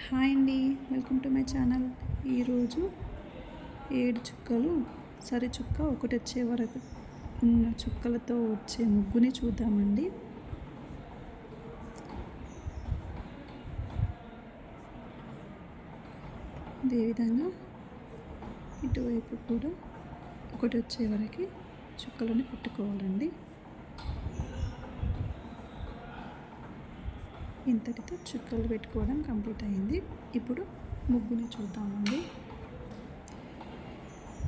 Hi అండి, welcome to my channel. ఈరోజు 7 చుక్కలు సరి చుక్క ఒకటి వచ్చే వరకు ఉన్న చుక్కలతో వచ్చే ముగ్గుని చూద్దామండి. అదేవిధంగా ఇటువైపు కూడా ఒకటి వచ్చే వరకు చుక్కలను పెట్టుకోవాలండి. ఇంతటితో చుక్కలు పెట్టుకోవడం కంప్లీట్ అయింది. ఇప్పుడు ముగ్గుని చూద్దామండి.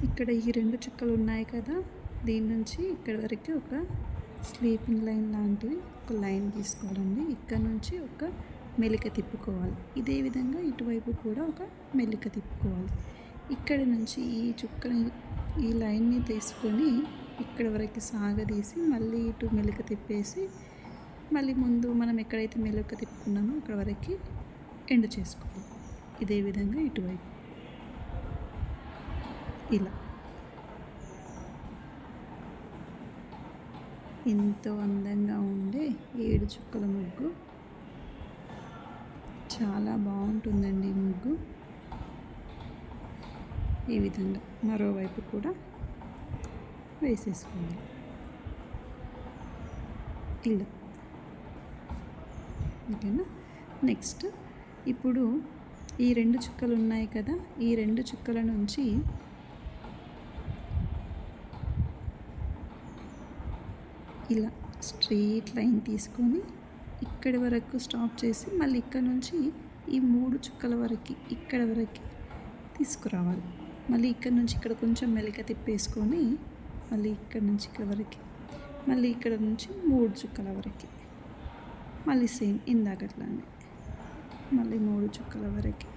ఇక్కడ ఈ 2 చుక్కలు ఉన్నాయి కదా, దీని నుంచి ఇక్కడ వరకు ఒక స్లీపింగ్ లైన్ లాంటివి ఒక లైన్ తీసుకోవాలండి. ఇక్కడ నుంచి ఒక మెలిక తిప్పుకోవాలి. ఇదే విధంగా ఇటువైపు కూడా ఒక మెలిక తిప్పుకోవాలి. ఇక్కడ నుంచి ఈ లైన్ని తీసుకొని ఇక్కడ వరకు సాగదీసి మళ్ళీ ఇటు మెలిక తిప్పేసి మళ్ళీ ముందు మనం ఎక్కడైతే మెలిక తిప్పుకున్నామో అక్కడ వరకు ఎండ్ చేసుకోవాలి. ఇదే విధంగా ఇటువైపు ఇలా ఎంతో అందంగా ఉండే 7 చుక్కల ముగ్గు. చాలా బాగుంటుందండి ముగ్గు. ఈ విధంగా మరోవైపు కూడా వేసేసుకోవాలి. ఇలా ఓకేనా. నెక్స్ట్ ఇప్పుడు ఈ 2 చుక్కలు ఉన్నాయి కదా, ఈ 2 చుక్కల నుంచి ఇలా స్ట్రెయిట్ లైన్ తీసుకొని ఇక్కడి వరకు స్టాప్ చేసి మళ్ళీ ఇక్కడ నుంచి ఈ 3 చుక్కల వరకు ఇక్కడ వరకు తీసుకురావాలి. మళ్ళీ ఇక్కడ నుంచి ఇక్కడ కొంచెం మెలిక తిప్పేసుకొని మళ్ళీ ఇక్కడ నుంచి ఇక్కడ వరకు మళ్ళీ ఇక్కడ నుంచి 3 చుక్కల వరకు మళ్ళీ సేమ్ ఇందాకట్లానే మళ్ళీ 3 చుక్కల వరకు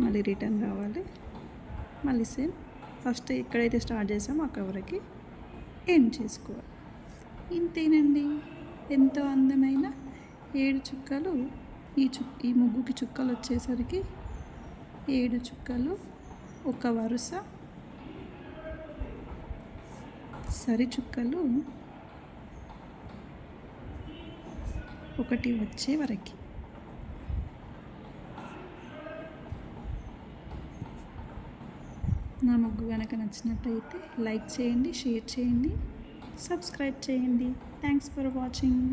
మళ్ళీ రిటర్న్ రావాలి. మళ్ళీ సేమ్ ఫస్ట్ ఎక్కడైతే స్టార్ట్ చేసామో అక్కడ వరకు ఎండ్ చేసుకోవాలి. ఇంతేనండి. ఎంతో అందమైన 7 చుక్కలు. ఈ ముగ్గుకి చుక్కలు వచ్చేసరికి 7 చుక్కలు, ఒక వరుస సరి చుక్కలు ఒకటి వచ్చే వరకు. నా ముగ్గు కనుక నచ్చినట్టయితే లైక్ చేయండి, షేర్ చేయండి, సబ్స్క్రైబ్ చేయండి. Thanks for watching.